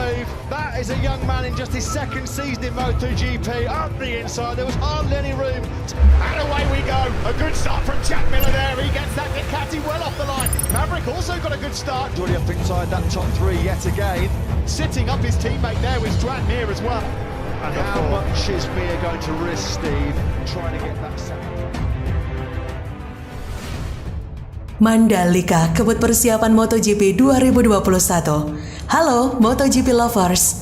believe. That is a young man in just his second season in MotoGP. Up the inside, there was hardly any room. And away we go. A good start from Jack Miller there. He gets that Ducati well off the line. Maverick also got a good start. Already up inside that top three yet again. Sitting up his teammate there was Strat Mir as well. And how much is Mir going to risk, Steve, trying to get that second? Mandalika kebut persiapan MotoGP 2021. Halo MotoGP lovers.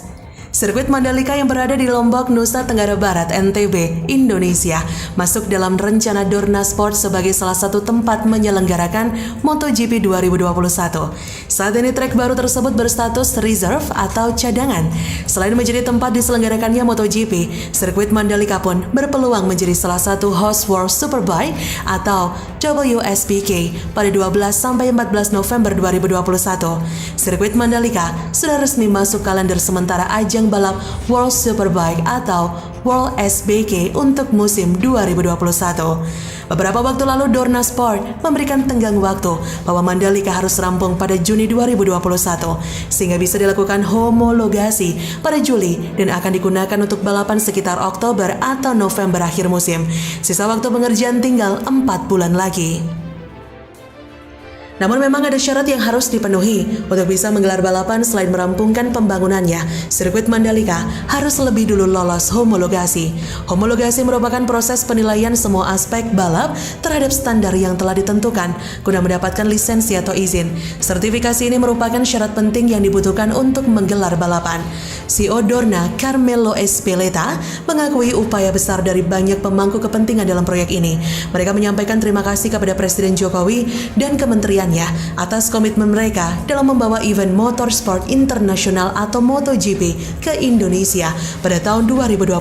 Sirkuit Mandalika yang berada di Lombok, Nusa Tenggara Barat, NTB, Indonesia, masuk dalam rencana Dorna Sport sebagai salah satu tempat menyelenggarakan MotoGP 2021. Saat ini trek baru tersebut berstatus reserve atau cadangan. Selain menjadi tempat diselenggarakannya MotoGP, sirkuit Mandalika pun berpeluang menjadi salah satu host World Superbike atau WSBK pada 12-14 November 2021. Sirkuit Mandalika sudah resmi masuk kalender sementara ajang balap World Superbike atau World SBK untuk musim 2021. Beberapa waktu lalu Dorna Sport memberikan tenggang waktu bahwa Mandalika harus rampung pada Juni 2021 sehingga bisa dilakukan homologasi pada Juli dan akan digunakan untuk balapan sekitar Oktober atau November akhir musim. Sisa waktu pengerjaan tinggal 4 bulan lagi. Namun memang ada syarat yang harus dipenuhi untuk bisa menggelar balapan. Selain merampungkan pembangunannya, sirkuit Mandalika harus lebih dulu lolos homologasi. Homologasi merupakan proses penilaian semua aspek balap terhadap standar yang telah ditentukan guna mendapatkan lisensi atau izin. Sertifikasi ini merupakan syarat penting yang dibutuhkan untuk menggelar balapan. CEO Dorna, Carmelo Espeleta, mengakui upaya besar dari banyak pemangku kepentingan dalam proyek ini. Mereka menyampaikan terima kasih kepada Presiden Jokowi dan kementerian atas komitmen mereka dalam membawa event motorsport internasional atau MotoGP ke Indonesia pada tahun 2021.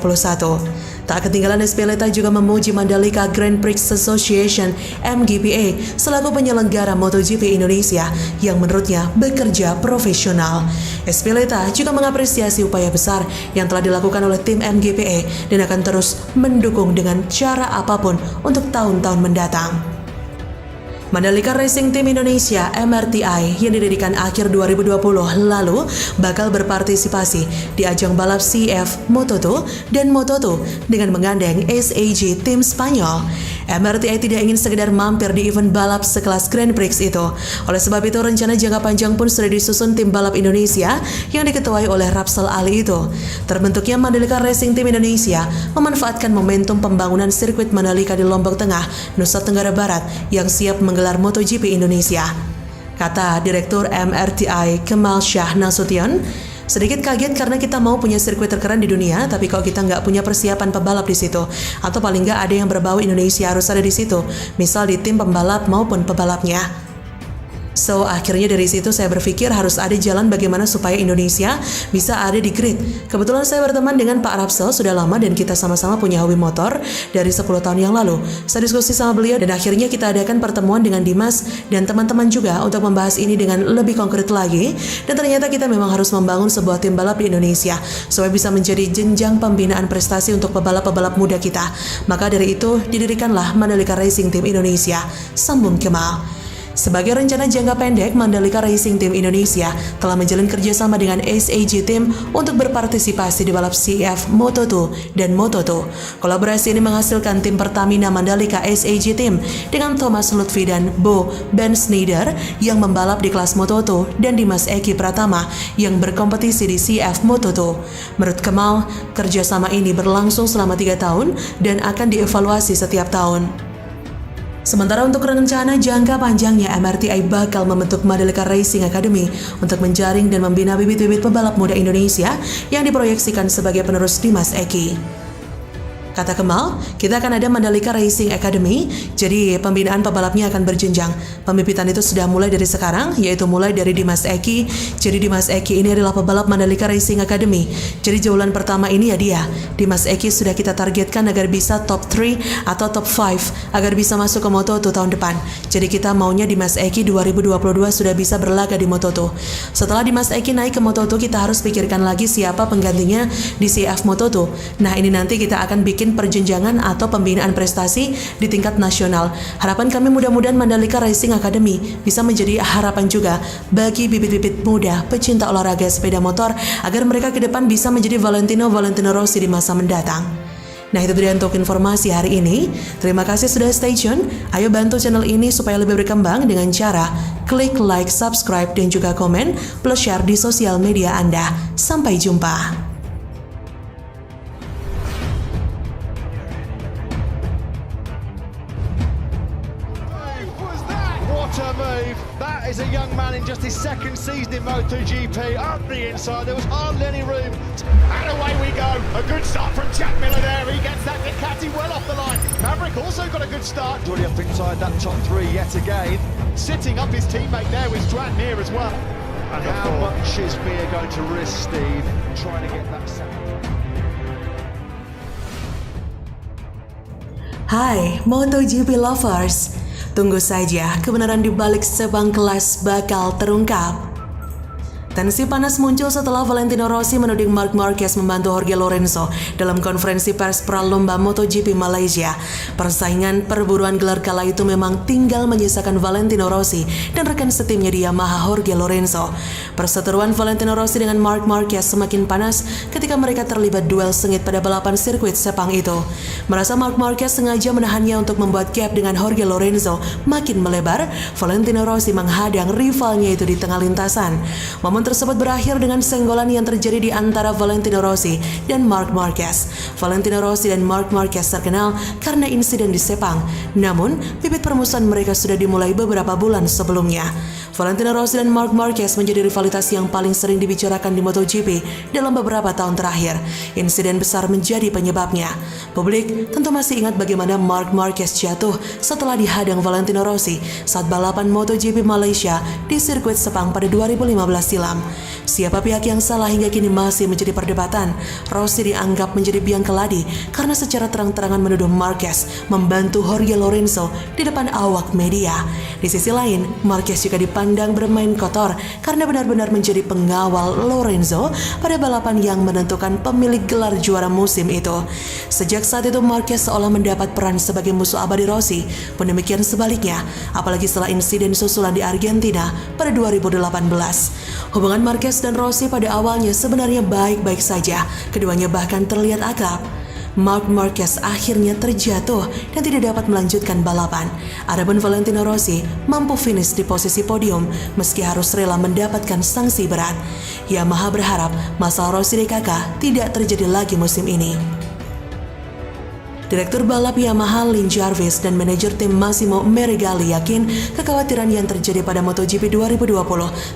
Tak ketinggalan, Espeleta juga memuji Mandalika Grand Prix Association (MGPA) selaku penyelenggara MotoGP Indonesia yang menurutnya bekerja profesional. Espeleta juga mengapresiasi upaya besar yang telah dilakukan oleh tim MGPA dan akan terus mendukung dengan cara apapun untuk tahun-tahun mendatang. Mandalika Racing Team Indonesia (MRTI) yang didirikan akhir 2020 lalu bakal berpartisipasi di ajang balap CF Moto2 dan Moto2 dengan menggandeng SAG tim Spanyol. MRTI tidak ingin sekedar mampir di event balap sekelas Grand Prix itu. Oleh sebab itu, rencana jangka panjang pun sudah disusun tim balap Indonesia yang diketuai oleh Rapsel Ali itu. Terbentuknya Mandalika Racing Team Indonesia memanfaatkan momentum pembangunan sirkuit Mandalika di Lombok Tengah, Nusa Tenggara Barat yang siap menggelar MotoGP Indonesia. Kata Direktur MRTI Kemal Shah Nasution, sedikit kaget karena kita mau punya sirkuit terkeren di dunia, tapi kok kita nggak punya persiapan pembalap di situ, atau paling nggak ada yang berbau Indonesia harus ada di situ, misal di tim pembalap maupun pebalapnya. So, akhirnya dari situ saya berpikir harus ada jalan bagaimana supaya Indonesia bisa ada di grid. Kebetulan saya berteman dengan Pak Rapsel sudah lama dan kita sama-sama punya hobi motor dari 10 tahun yang lalu. Saya diskusi sama beliau dan akhirnya kita adakan pertemuan dengan Dimas dan teman-teman juga untuk membahas ini dengan lebih konkret lagi. Dan ternyata kita memang harus membangun sebuah tim balap di Indonesia supaya bisa menjadi jenjang pembinaan prestasi untuk pebalap-pebalap muda kita. Maka dari itu didirikanlah Mandalika Racing Team Indonesia, sambung Kemal. Sebagai rencana jangka pendek, Mandalika Racing Team Indonesia telah menjalin kerjasama dengan SAG Team untuk berpartisipasi di balap CF Moto2 dan Moto2. Kolaborasi ini menghasilkan tim Pertamina Mandalika SAG Team dengan Thomas Lutfi dan Bo Ben Snyder yang membalap di kelas Moto2 dan Dimas Eki Pratama yang berkompetisi di CF Moto2. Menurut Kemal, kerjasama ini berlangsung selama 3 tahun dan akan dievaluasi setiap tahun. Sementara untuk rencana jangka panjangnya, MRTI bakal membentuk Mandalika Racing Academy untuk menjaring dan membina bibit-bibit pebalap muda Indonesia yang diproyeksikan sebagai penerus Dimas Eki. Kata Kemal, kita akan ada Mandalika Racing Academy, jadi pembinaan pebalapnya akan berjenjang. Pembibitan itu sudah mulai dari sekarang, yaitu mulai dari Dimas Eki. Jadi Dimas Eki ini adalah pebalap Mandalika Racing Academy. Jadi jaulan pertama ini ya dia. Dimas Eki sudah kita targetkan agar bisa top 3 atau top 5, agar bisa masuk ke Moto2 tahun depan. Jadi kita maunya Dimas Eki 2022 sudah bisa berlaga di Moto2. Setelah Dimas Eki naik ke Moto2, kita harus pikirkan lagi siapa penggantinya di CF Moto2. Nah, ini nanti kita akan bikin ranking perjenjangan atau pembinaan prestasi di tingkat nasional. Harapan kami mudah-mudahan Mandalika Racing Academy bisa menjadi harapan juga bagi bibit-bibit muda pecinta olahraga sepeda motor agar mereka ke depan bisa menjadi Valentino Rossi di masa mendatang. Nah, itu tadi untuk informasi hari ini. Terima kasih sudah stay tune. Ayo bantu channel ini supaya lebih berkembang dengan cara klik like, subscribe, dan juga komen, plus share di sosial media Anda. Sampai jumpa. What a move. That is a young man in just his second season in MotoGP. Up the inside, there was hardly any room. And away we go. A good start from Jack Miller there. He gets that Ducati well off the line. Maverick also got a good start. Already up inside that top three yet again. Sitting up his teammate there with Strat near as well. And how much is Mir going to risk, Steve, trying to get that second? Hai MotoGP lovers, tunggu saja kebenaran di balik Sepang kelas bakal terungkap. Tensi panas muncul setelah Valentino Rossi menuding Marc Marquez membantu Jorge Lorenzo dalam konferensi pers pralomba MotoGP Malaysia. Persaingan perburuan gelar kala itu memang tinggal menyisakan Valentino Rossi dan rekan setimnya di Yamaha Jorge Lorenzo. Perseteruan Valentino Rossi dengan Marc Marquez semakin panas ketika mereka terlibat duel sengit pada balapan sirkuit Sepang itu. Merasa Marc Marquez sengaja menahannya untuk membuat gap dengan Jorge Lorenzo makin melebar, Valentino Rossi menghadang rivalnya itu di tengah lintasan. Momen tersebut berakhir dengan senggolan yang terjadi di antara Valentino Rossi dan Marc Marquez. Valentino Rossi dan Marc Marquez terkenal karena insiden di Sepang. Namun, bibit permusuhan mereka sudah dimulai beberapa bulan sebelumnya. Valentino Rossi dan Marc Marquez menjadi rivalitas yang paling sering dibicarakan di MotoGP dalam beberapa tahun terakhir. Insiden besar menjadi penyebabnya. Publik tentu masih ingat bagaimana Marc Marquez jatuh setelah dihadang Valentino Rossi saat balapan MotoGP Malaysia di sirkuit Sepang pada 2015 silam. Siapa pihak yang salah hingga kini masih menjadi perdebatan. Rossi dianggap menjadi biang keladi karena secara terang-terangan menuduh Marquez membantu Jorge Lorenzo di depan awak media. Di sisi lain, Marquez juga dipandang bermain kotor karena benar-benar menjadi pengawal Lorenzo pada balapan yang menentukan pemilik gelar juara musim itu. Sejak saat itu Marquez seolah mendapat peran sebagai musuh abadi Rossi, pun demikian sebaliknya, apalagi setelah insiden susulan di Argentina pada 2018. Hubungan Marquez dan Rossi pada awalnya sebenarnya baik-baik saja, keduanya bahkan terlihat akrab. Marc Marquez akhirnya terjatuh dan tidak dapat melanjutkan balapan. Adapun Valentino Rossi mampu finish di posisi podium meski harus rela mendapatkan sanksi berat. Yamaha berharap masalah Rossi DKK tidak terjadi lagi musim ini. Direktur balap Yamaha Lin Jarvis dan manajer tim Massimo Meregali yakin kekhawatiran yang terjadi pada MotoGP 2020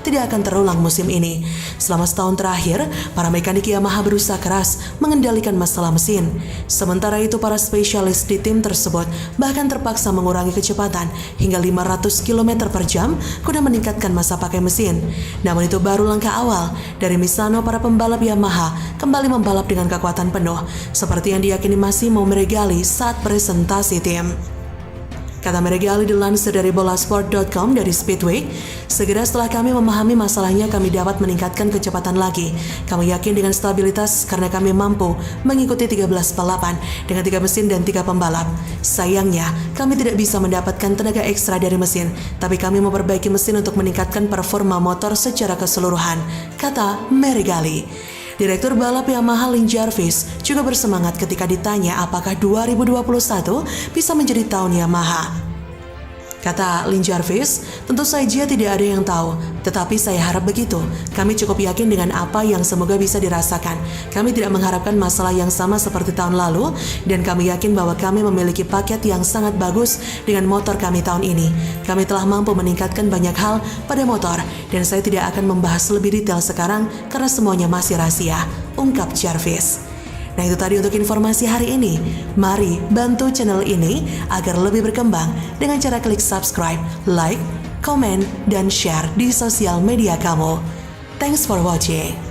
tidak akan terulang musim ini. Selama setahun terakhir, para mekanik Yamaha berusaha keras mengendalikan masalah mesin. Sementara itu, para spesialis di tim tersebut bahkan terpaksa mengurangi kecepatan hingga 500 km per jam guna meningkatkan masa pakai mesin. Namun itu baru langkah awal. Dari Misano, para pembalap Yamaha kembali membalap dengan kekuatan penuh, seperti yang diyakini Massimo Meregali saat presentasi tim. Kata Meregali dilansir dari bolasport.com dari Speedway, segera setelah kami memahami masalahnya kami dapat meningkatkan kecepatan lagi. Kami yakin dengan stabilitas karena kami mampu mengikuti 13 balapan dengan 3 mesin dan 3 pembalap. Sayangnya, kami tidak bisa mendapatkan tenaga ekstra dari mesin, tapi kami memperbaiki mesin untuk meningkatkan performa motor secara keseluruhan, kata Meregali. Direktur balap Yamaha Lin Jarvis juga bersemangat ketika ditanya apakah 2021 bisa menjadi tahun Yamaha. Kata Lin Jarvis, tentu saja tidak ada yang tahu, tetapi saya harap begitu. Kami cukup yakin dengan apa yang semoga bisa dirasakan. Kami tidak mengharapkan masalah yang sama seperti tahun lalu, dan kami yakin bahwa kami memiliki paket yang sangat bagus dengan motor kami tahun ini. Kami telah mampu meningkatkan banyak hal pada motor, dan saya tidak akan membahas lebih detail sekarang karena semuanya masih rahasia, ungkap Jarvis. Nah, itu tadi untuk informasi hari ini. Mari bantu channel ini agar lebih berkembang dengan cara klik subscribe, like, komen, dan share di sosial media kamu. Thanks for watching.